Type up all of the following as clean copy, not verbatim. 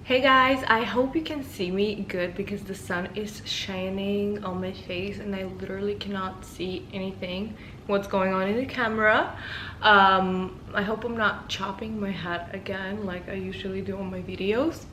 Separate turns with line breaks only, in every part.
Hey guys, I hope you can see me good because the sun is shining on my face and I literally cannot see anything what's going on in the camera. I hope I'm not chopping my head again like I usually do on my videos.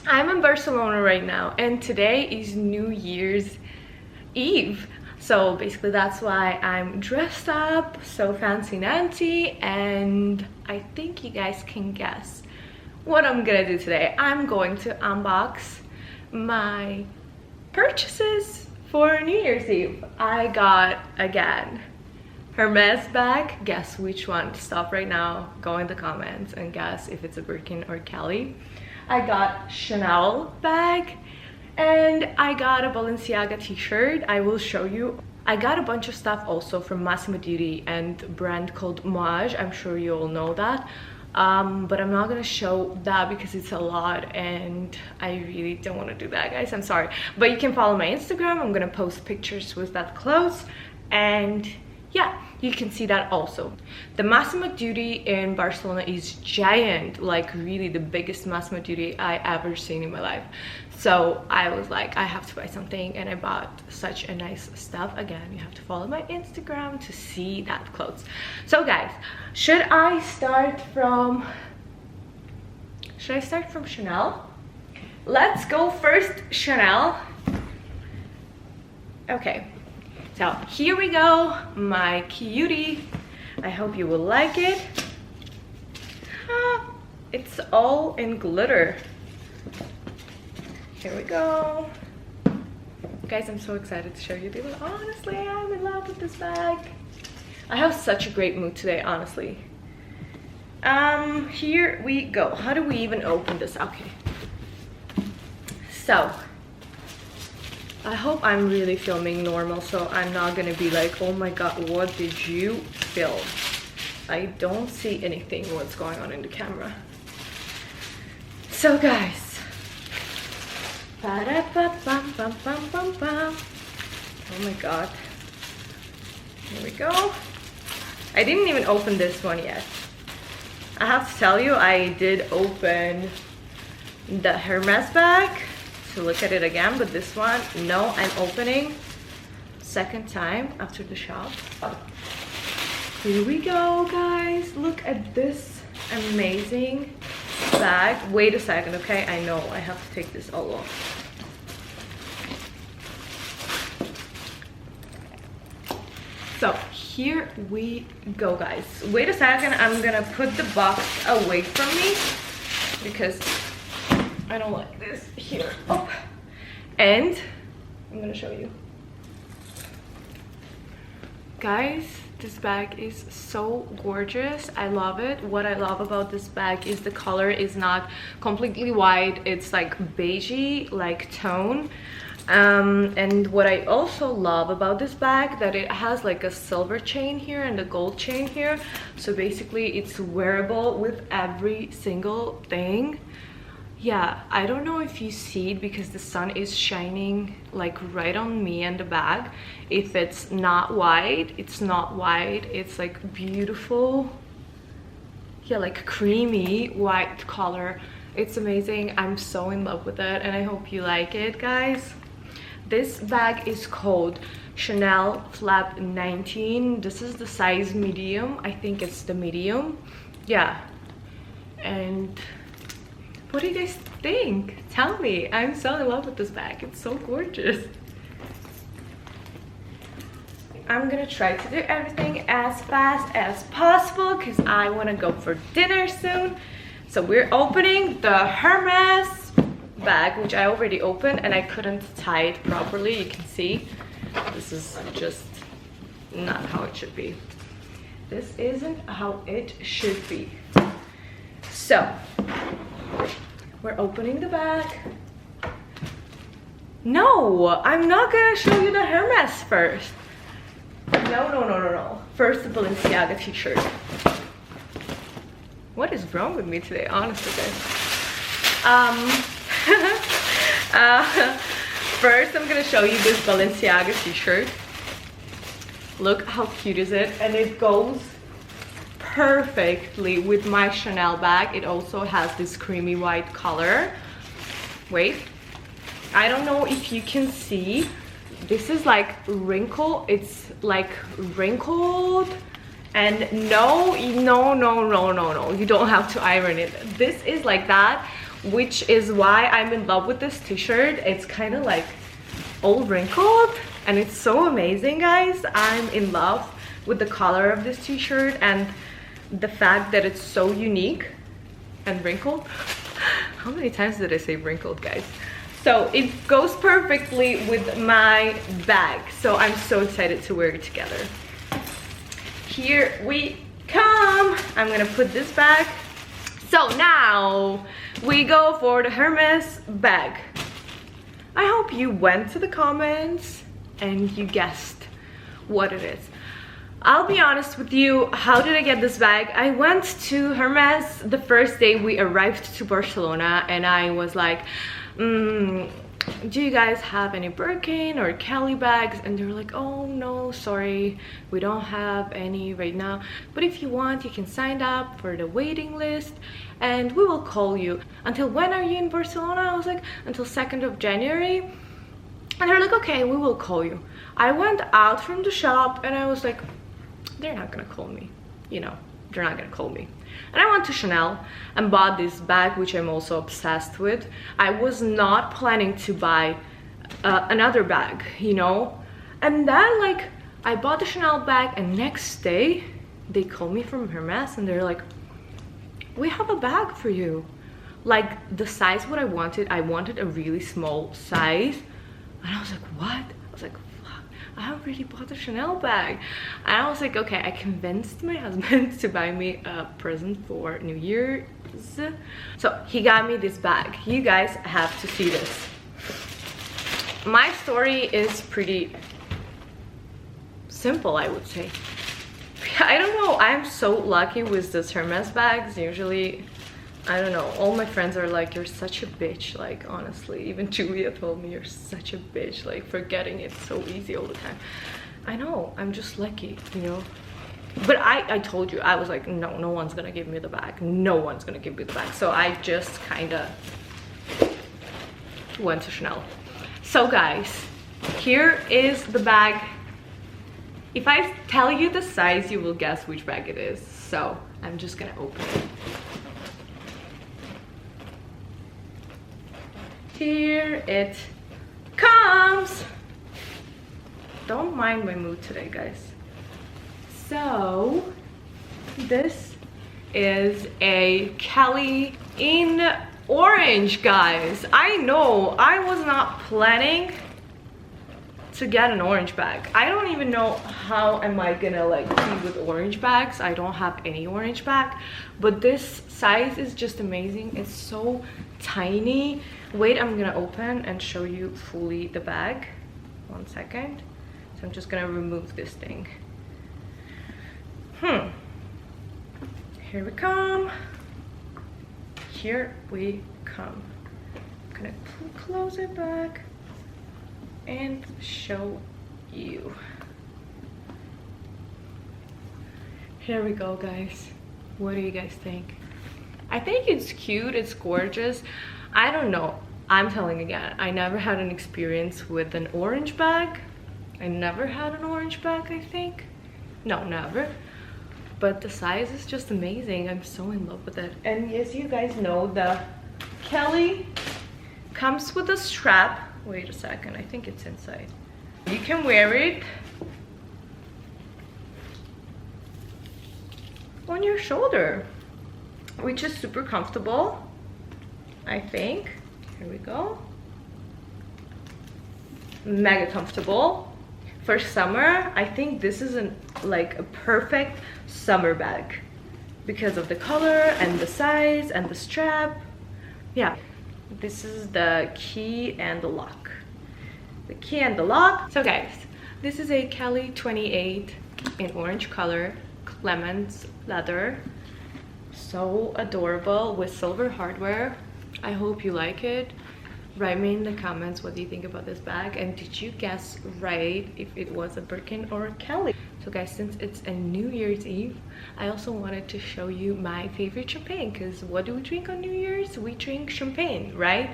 I'm in Barcelona right now and today is New Year's Eve. So basically that's why I'm dressed up so fancy nancy, and I think you guys can guess what I'm gonna do today. I'm going to unbox my purchases for New Year's Eve. I got, again, Hermes bag. Guess which one? Stop right now, go in the comments and guess if it's a Birkin or Kelly. I got Chanel bag and I got a Balenciaga t-shirt. I will show you. I got a bunch of stuff also from Massimo Dutti and a brand called Maj. I'm sure you all know that. But I'm not gonna show that because it's a lot and I really don't want to do that, guys. I'm sorry, but you can follow my Instagram. I'm gonna post pictures with that clothes, and yeah, you can see that also. The Massimo Dutti in Barcelona is giant, like really the biggest Massimo Dutti I ever seen in my life. So I was like, I have to buy something, and I bought such a nice stuff. Again, you have to follow my Instagram to see that clothes. So guys, should I start from Chanel? Let's go first Chanel. Okay, so here we go, my cutie. I hope you will like it. It's all in glitter. Here we go. Guys, I'm so excited to show you this. Honestly, I'm in love with this bag. I have such a great mood today, honestly. Here we go. How do we even open this? Okay. So, I hope I'm really filming normal, so I'm not gonna be like, oh my god, what did you film? I don't see anything what's going on in the camera. So guys, oh my god, here we go. I didn't even open this one yet. I have to tell you, I did open the Hermes bag to look at it again, but this one, no, I'm opening second time after the shop. Here we go, guys. Look at this amazing bag. Wait a second, okay? I know I have to take this all off. So here we go, guys. Wait a second, I'm gonna put the box away from me because I don't like this here. Oh, and I'm gonna show you. Guys, this bag is so gorgeous. I love it. What I love about this bag is the color is not completely white. It's like beigey, like tone. And what I also love about this bag, that it has like a silver chain here and a gold chain here. So basically it's wearable with every single thing. Yeah, I don't know if you see it because the sun is shining like right on me and the bag. If it's not white, it's not white. It's like beautiful, yeah, like creamy white color. It's amazing. I'm so in love with it and I hope you like it, guys. This bag is called Chanel Flap 19. This is the size medium. I think it's the medium. Yeah. And what do you guys think? Tell me. I'm so in love with this bag. It's so gorgeous. I'm gonna try to do everything as fast as possible because I want to go for dinner soon. So we're opening the Hermes bag, which I already opened and I couldn't tie it properly. You can see this is just not how it should be. This isn't how it should be. So we're opening the bag. No, I'm not gonna show you the Hermes first. No. First the Balenciaga t-shirt. What is wrong with me today, honestly, guys? First I'm gonna show you this Balenciaga t-shirt. Look how cute is it, and it goes perfectly with my Chanel bag. It also has this creamy white color. Wait, I don't know if you can see. This is like wrinkle. It's like wrinkled. And no, you don't have to iron it. This is like that, which is why I'm in love with this t-shirt. It's kind of like all wrinkled and it's so amazing, guys. I'm in love with the color of this t-shirt and the fact that it's so unique and wrinkled. How many times did I say wrinkled, guys? So it goes perfectly with my bag, so I'm so excited to wear it together. Here we come. I'm gonna put this back. So now we go for the Hermes bag. I hope you went to the comments and you guessed what it is. I'll be honest with you, how did I get this bag? I went to Hermes the first day we arrived to Barcelona and I was like, do you guys have any Birkin or Kelly bags? And they were like, oh no, sorry, we don't have any right now, but if you want you can sign up for the waiting list and we will call you. Until when are you in Barcelona? I was like, until 2nd of January. And they're like, okay, we will call you. I went out from the shop and I was like, they're not gonna call me, you know, they're not gonna call me. And I went to Chanel and bought this bag, which I'm also obsessed with. I was not planning to buy another bag, you know. And then like I bought the Chanel bag and next day they called me from Hermes and they're like, we have a bag for you. Like the size what I wanted a really small size. And I was like, what? I was like, I already bought the Chanel bag. And I was like, okay, I convinced my husband to buy me a present for New Year's. So he got me this bag. You guys have to see this. My story is pretty simple, I would say. I don't know, I'm so lucky with this Hermes bags. Usually, I don't know, all my friends are like, you're such a bitch, like honestly. Even Julia told me, you're such a bitch, like for getting it so easy all the time. I know, I'm just lucky, you know. But I told you, I was like, no one's gonna give me the bag. No one's gonna give me the bag. So I just kind of went to Chanel. So guys, here is the bag. If I tell you the size, you will guess which bag it is. So I'm just gonna open it. Here it comes. Don't mind my mood today, guys. So this is a Kelly in orange, guys. I know I was not planning to get an orange bag. I don't even know how am I gonna like be with orange bags. I don't have any orange bag, but this size is just amazing. It's so tiny. Wait, I'm gonna open and show you fully the bag. 1 second. So I'm just gonna remove this thing. Here we come. Here we come. I'm gonna close it back and show you. Here we go, guys. What do you guys think? I think it's cute, it's gorgeous. I don't know, I'm telling again, I never had an experience with an orange bag. I never had an orange bag, I think. No, never. But the size is just amazing. I'm so in love with it. And as you guys know, the Kelly comes with a strap. Wait a second, I think it's inside. You can wear it on your shoulder, which is super comfortable, I think. Here we go. Mega comfortable. For summer, I think this is like a perfect summer bag because of the color and the size and the strap. Yeah, this is the key and the lock. The key and the lock. So guys, this is a Kelly 28 in orange color, Clemens leather. So adorable with silver hardware. I hope you like it. Write me in the comments what do you think about this bag, and did you guess right if it was a Birkin or a Kelly? So guys, since it's a New Year's Eve, I also wanted to show you my favorite champagne, because what do we drink on New Year's? We drink champagne, right?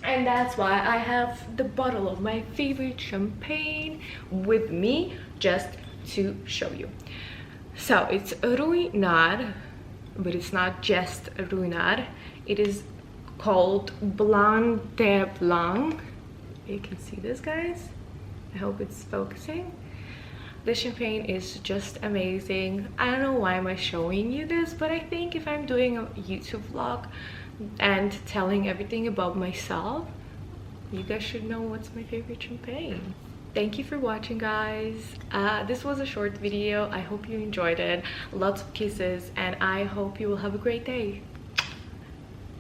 And that's why I have the bottle of my favorite champagne with me, just to show you. So it's Ruinart, but it's not just Ruinart. It is called Blanc de Blanc. You can see this, guys. I hope it's focusing. The champagne is just amazing. I don't know why am I showing you this, but I think if I'm doing a YouTube vlog and telling everything about myself, you guys should know what's my favorite champagne. Thank you for watching, guys. This was a short video. I hope you enjoyed it. Lots of kisses, and I hope you will have a great day.